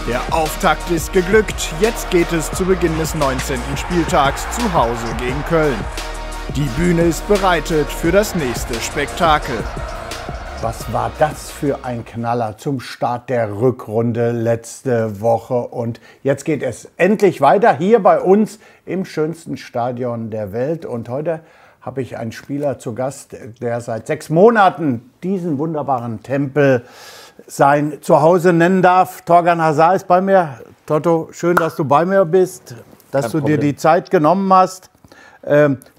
Der Auftakt ist geglückt. Jetzt geht es zu Beginn des 19. Spieltags zu Hause gegen Köln. Die Bühne ist bereitet für das nächste Spektakel. Was war das für ein Knaller zum Start der Rückrunde letzte Woche. Und jetzt geht es endlich weiter hier bei uns im schönsten Stadion der Welt. Und heute habe ich einen Spieler zu Gast, der seit 6 Monaten diesen wunderbaren Tempel sein Zuhause nennen darf. Torgan Hazard ist bei mir. Toto, schön, dass du bei mir bist, dass du dir die Zeit genommen hast.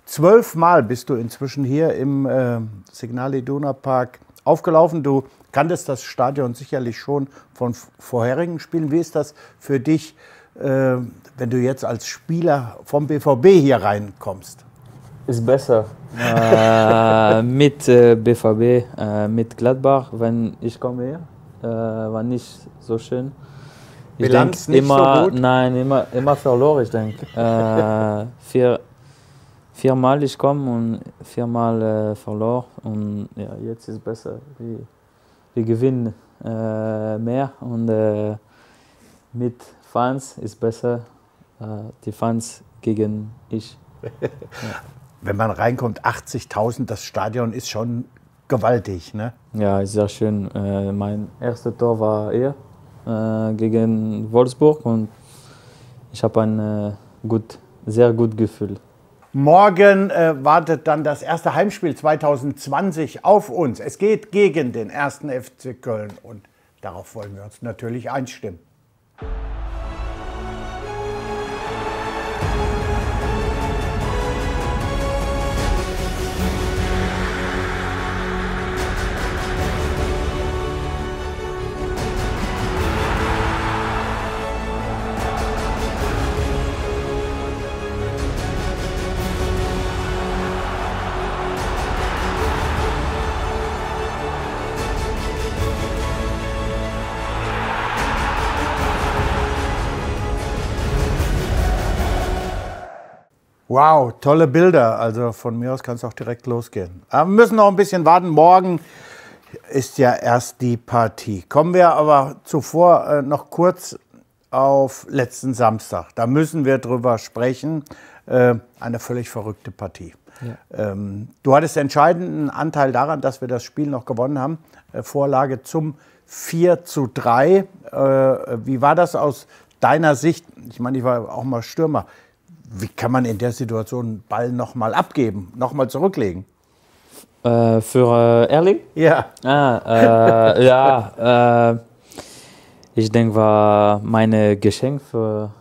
12 Mal bist du inzwischen hier im Signal Iduna Park aufgelaufen. Du kanntest das Stadion sicherlich schon von vorherigen Spielen. Wie ist das für dich, wenn du jetzt als Spieler vom BVB hier reinkommst? Ist besser mit BVB, mit Gladbach, wenn ich komme hier. War nicht so schön. Ich Bilanz denk, nicht so gut? Nein, immer verloren, ich denke. 4 Mal ich komme und 4 Mal verloren. Und ja, jetzt ist es besser. Wir gewinnen mehr und mit Fans ist besser. Die Fans gegen ich. Ja. Wenn man reinkommt, 80.000, das Stadion ist schon gewaltig, ne? Ja, ist sehr schön. Mein erstes Tor war hier gegen Wolfsburg und ich habe ein sehr gutes Gefühl. Morgen wartet dann das erste Heimspiel 2020 auf uns. Es geht gegen den 1. FC Köln und darauf wollen wir uns natürlich einstimmen. Wow, tolle Bilder. Also von mir aus kann es auch direkt losgehen. Aber wir müssen noch ein bisschen warten. Morgen ist ja erst die Partie. Kommen wir aber zuvor noch kurz auf letzten Samstag. Da müssen wir drüber sprechen. Eine völlig verrückte Partie. Ja. Du hattest entscheidenden Anteil daran, dass wir das Spiel noch gewonnen haben. Vorlage zum 4:3. Wie war das aus deiner Sicht? Ich meine, ich war auch mal Stürmer. Wie kann man in der Situation einen Ball nochmal abgeben, nochmal zurücklegen? Für Erling? Ja. Ich denke, war mein Geschenk für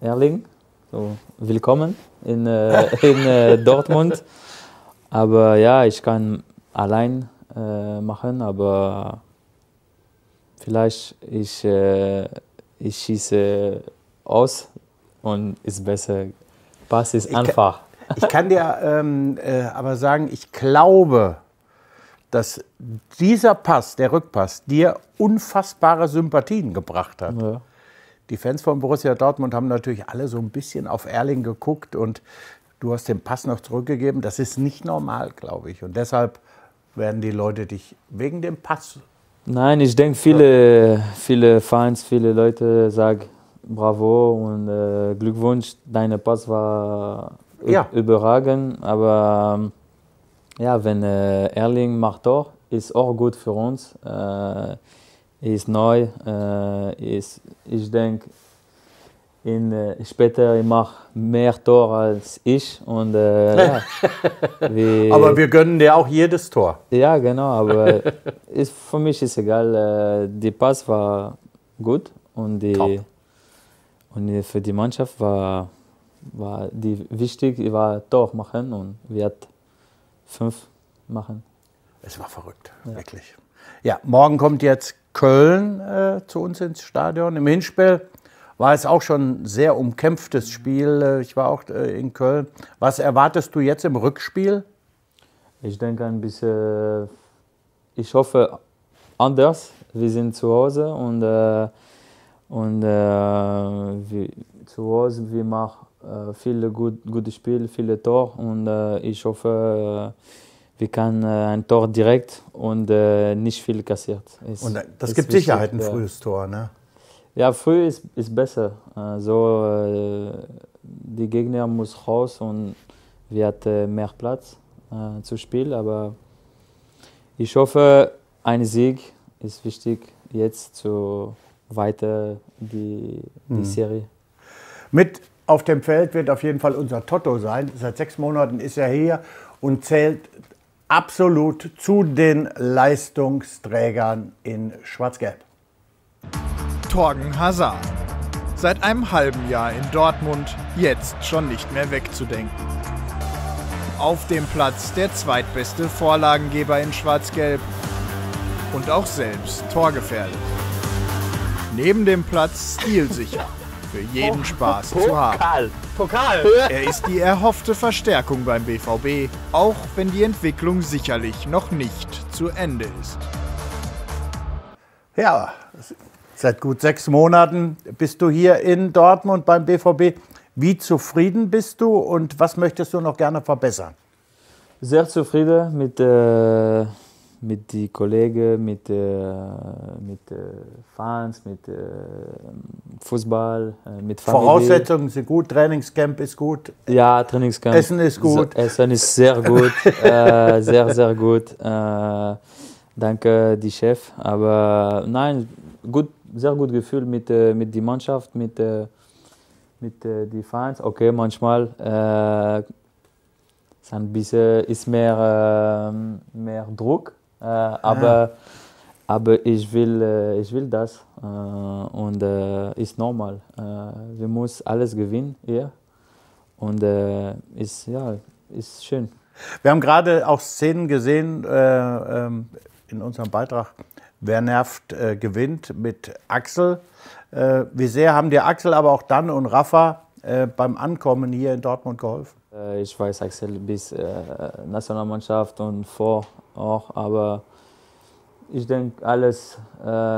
Erling. So, willkommen in Dortmund. Aber ja, ich kann allein machen, aber vielleicht ich schieße aus und ist besser. Pass ist einfach. Ich kann dir aber sagen, ich glaube, dass dieser Pass, der Rückpass, dir unfassbare Sympathien gebracht hat. Ja. Die Fans von Borussia Dortmund haben natürlich alle so ein bisschen auf Erling geguckt und du hast den Pass noch zurückgegeben. Das ist nicht normal, glaube ich. Und deshalb werden die Leute dich wegen dem Pass... Nein, ich denke, viele Fans, viele Leute sagen, bravo und Glückwunsch, dein Pass war überragend. Aber ja, wenn Erling macht Tor, ist auch gut für uns. Ist neu. Ich denke, später mache mehr Tor als ich. Und, ja, aber wir gönnen dir auch jedes Tor. Ja, genau. Aber für mich ist egal. Der Pass war gut und Und für die Mannschaft war wichtig, war Tor machen und wir hatten 5 machen. Es war verrückt, wirklich. Ja, morgen kommt jetzt Köln zu uns ins Stadion. Im Hinspiel war es auch schon ein sehr umkämpftes Spiel. Ich war auch in Köln. Was erwartest du jetzt im Rückspiel? Ich denke ein bisschen, ich hoffe anders. Wir sind zu Hause und zu Hause, wir machen viele gute Spiele, viele Tore und ich hoffe, wir können ein Tor direkt und nicht viel kassiert. Und das gibt Sicherheit, ein frühes Tor, ne? Ja, früh ist besser. Die Gegner muss raus und wir hatten mehr Platz zu spielen. Aber ich hoffe, ein Sieg ist wichtig jetzt zu weiter die Serie. Mit auf dem Feld wird auf jeden Fall unser Toto sein. Seit 6 Monaten ist er hier und zählt absolut zu den Leistungsträgern in Schwarz-Gelb. Thorgan Hazard. Seit einem halben Jahr in Dortmund, jetzt schon nicht mehr wegzudenken. Auf dem Platz der zweitbeste Vorlagengeber in Schwarz-Gelb und auch selbst torgefährdet. Neben dem Platz stilsicher, für jeden Spaß zu haben. Pokal! Er ist die erhoffte Verstärkung beim BVB, auch wenn die Entwicklung sicherlich noch nicht zu Ende ist. Ja, seit gut 6 Monaten bist du hier in Dortmund beim BVB. Wie zufrieden bist du und was möchtest du noch gerne verbessern? Sehr zufrieden mit den Kollegen, mit Fans, mit Fußball, mit Familie. Voraussetzungen sind gut, Trainingscamp ist gut. Ja, Trainingscamp. Essen ist gut. Essen ist sehr gut, sehr, sehr gut. Danke, die Chef. Aber nein, gut, sehr gut Gefühl mit der Mannschaft, mit den Fans. Okay, manchmal ist mehr Druck, aber ich will das und ist normal. Wir müssen alles gewinnen hier und ist schön. Wir haben gerade auch Szenen gesehen in unserem Beitrag, wer nervt gewinnt mit Axel. Wie sehr haben dir Axel, aber auch Dan und Rafa beim Ankommen hier in Dortmund geholfen? Ich weiß Axel bis Nationalmannschaft und vor auch, aber ich denke, alles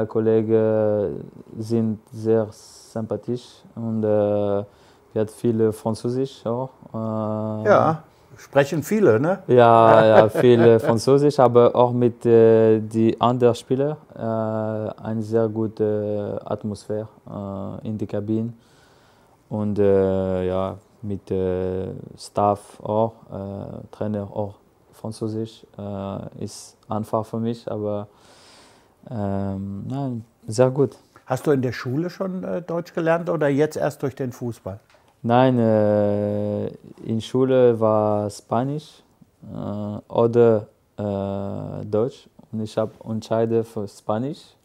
Kollegen sind sehr sympathisch und wir haben viele Französisch auch. Ja, sprechen viele, ne? Ja, viele Französisch, aber auch mit den anderen Spielern eine sehr gute Atmosphäre in der Kabine und mit Staff auch, Trainer auch Französisch ist einfach für mich, aber nein, sehr gut. Hast du in der Schule schon Deutsch gelernt oder jetzt erst durch den Fußball? Nein, in Schule war Spanisch oder Deutsch und ich habe entschieden für Spanisch.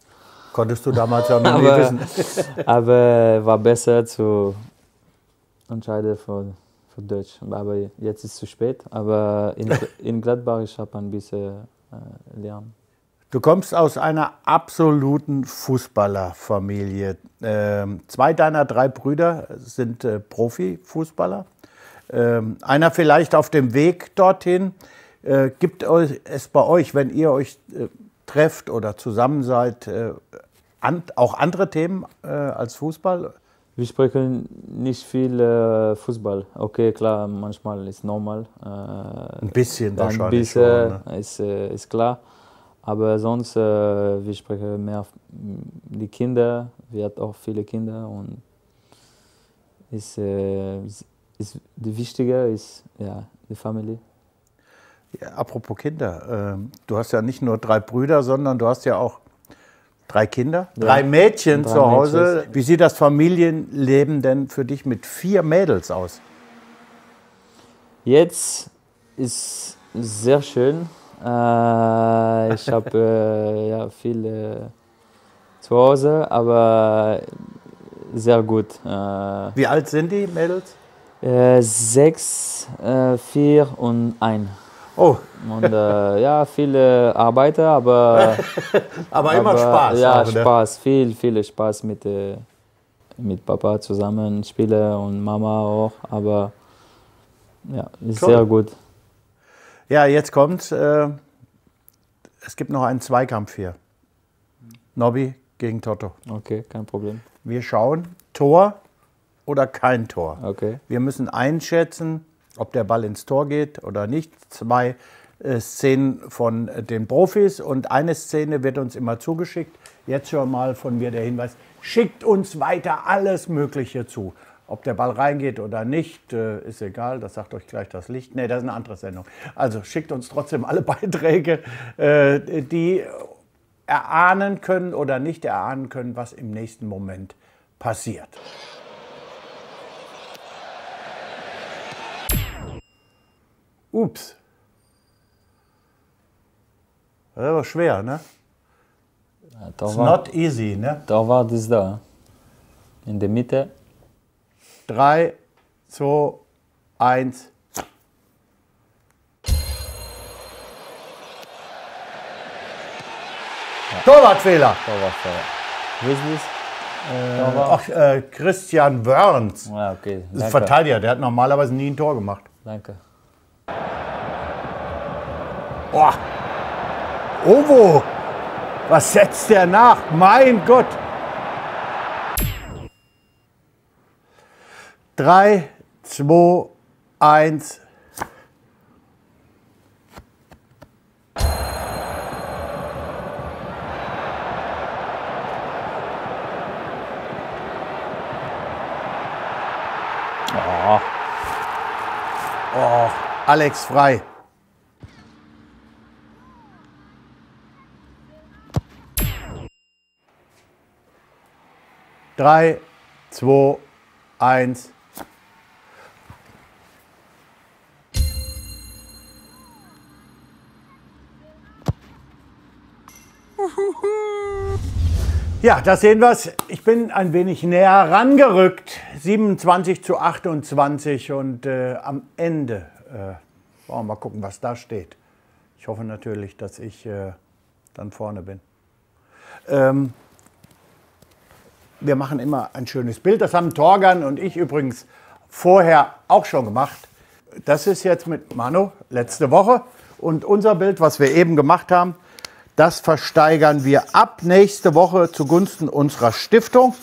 Konntest du damals ja noch nie wissen. Aber war besser zu entscheiden für Deutsch. Aber jetzt ist es zu spät. Aber in Gladbach ich habe ein bisschen lernen. Du kommst aus einer absoluten Fußballerfamilie. 2 deiner 3 Brüder sind Profifußballer. Einer vielleicht auf dem Weg dorthin. Gibt es bei euch, wenn ihr euch trefft oder zusammen seid, auch andere Themen als Fußball? Wir sprechen nicht viel Fußball. Okay, klar, manchmal ist normal. Ein bisschen wahrscheinlich. Ein bisschen schon, ne? ist klar. Aber sonst, wir sprechen mehr die Kinder. Wir haben auch viele Kinder und die Wichtige ist ja die Familie. Ja, apropos Kinder, du hast ja nicht nur 3 Brüder, sondern du hast ja auch 3 Kinder, 3 Mädchen zu Hause. Mädchen. Wie sieht das Familienleben denn für dich mit 4 Mädels aus? Jetzt ist sehr schön. Ich habe viel zu Hause, aber sehr gut. Wie alt sind die Mädels? 6, 4 und 1. Oh. Und viele Arbeiter, aber immer Spaß. Ja, Spaß, viel Spaß mit Papa zusammen spielen und Mama auch, aber ja, ist sehr gut. Ja, jetzt kommt, es gibt noch einen Zweikampf hier. Nobby gegen Toto. Okay, kein Problem. Wir schauen, Tor oder kein Tor. Okay. Wir müssen einschätzen, ob der Ball ins Tor geht oder nicht. 2 Szenen von den Profis und eine Szene wird uns immer zugeschickt. Jetzt schon mal von mir der Hinweis, Schickt uns weiter alles Mögliche zu. Ob der Ball reingeht oder nicht, ist egal. Das sagt euch gleich das Licht. Nee, das ist eine andere Sendung. Also schickt uns trotzdem alle Beiträge, die erahnen können oder nicht erahnen können, was im nächsten Moment passiert. Ups. Das ist aber schwer, ne? Ja, It's not easy, ne? Da war das da. In der Mitte. 3, 2, 1. Torwartfehler. Wo ist das? Christian Wörns. Ja, okay. Das ist ein Verteidiger, der hat normalerweise nie ein Tor gemacht. Danke. Boah. Ovo. Was setzt der nach? Mein Gott. 3, 2, 1. Oh, Alex frei. Drei, 2, 1. Ja, da sehen wir es. Ich bin ein wenig näher rangerückt. 27:28 und am Ende wollen wir mal gucken, was da steht. Ich hoffe natürlich, dass ich dann vorne bin. Wir machen immer ein schönes Bild. Das haben Torgan und ich übrigens vorher auch schon gemacht. Das ist jetzt mit Manu letzte Woche. Und unser Bild, was wir eben gemacht haben, das versteigern wir ab nächste Woche zugunsten unserer Stiftung.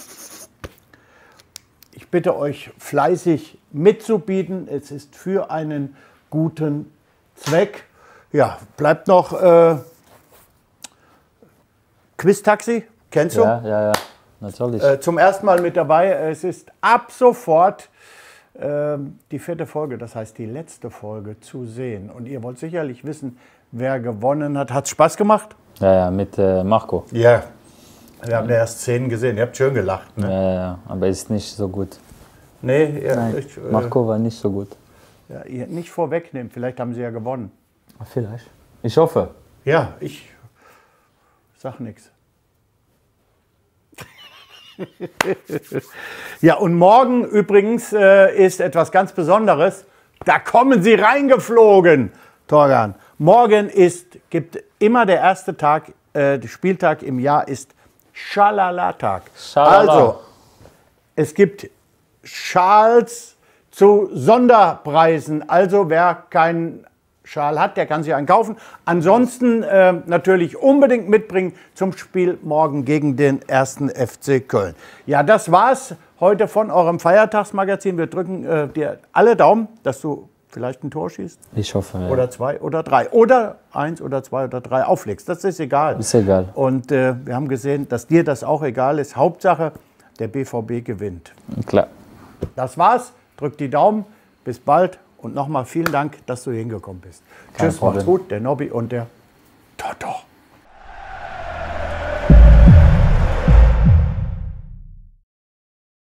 Ich bitte euch fleißig mitzubieten. Es ist für einen guten Zweck. Ja, bleibt noch Quiz-Taxi. Kennst du? Ja, natürlich. Zum ersten Mal mit dabei. Es ist ab sofort die 4. Folge, das heißt die letzte Folge, zu sehen. Und ihr wollt sicherlich wissen, wer gewonnen hat. Hat es Spaß gemacht? Ja, mit Marco. Ja, wir haben ja erst 10 gesehen. Ihr habt schön gelacht. Ne? Ja, aber ist nicht so gut. Nee, ja, Nein, Marco war nicht so gut. Ja, ihr nicht vorwegnehmen, vielleicht haben sie ja gewonnen. Vielleicht. Ich hoffe. Ja, ich sag nichts. Ja, und morgen übrigens ist etwas ganz Besonderes. Da kommen sie reingeflogen, Torgan. Morgen gibt immer der erste Tag, der Spieltag im Jahr ist Schalala-Tag. Schalala. Also, es gibt Schals zu Sonderpreisen. Also, wer keinen Schal hat, der kann sich einen kaufen. Ansonsten natürlich unbedingt mitbringen zum Spiel morgen gegen den 1. FC Köln. Ja, das war's heute von eurem Feiertagsmagazin. Wir drücken dir alle Daumen, dass du vielleicht ein Tor schießt. Ich hoffe, ja. Oder 2 oder 3. Oder 1 oder 2 oder 3 auflegst. Das ist egal. Ist egal. Und wir haben gesehen, dass dir das auch egal ist. Hauptsache, der BVB gewinnt. Klar. Das war's. Drück die Daumen. Bis bald. Und nochmal vielen Dank, dass du hingekommen bist. Tschüss, macht's gut. Der Nobby und der Toto.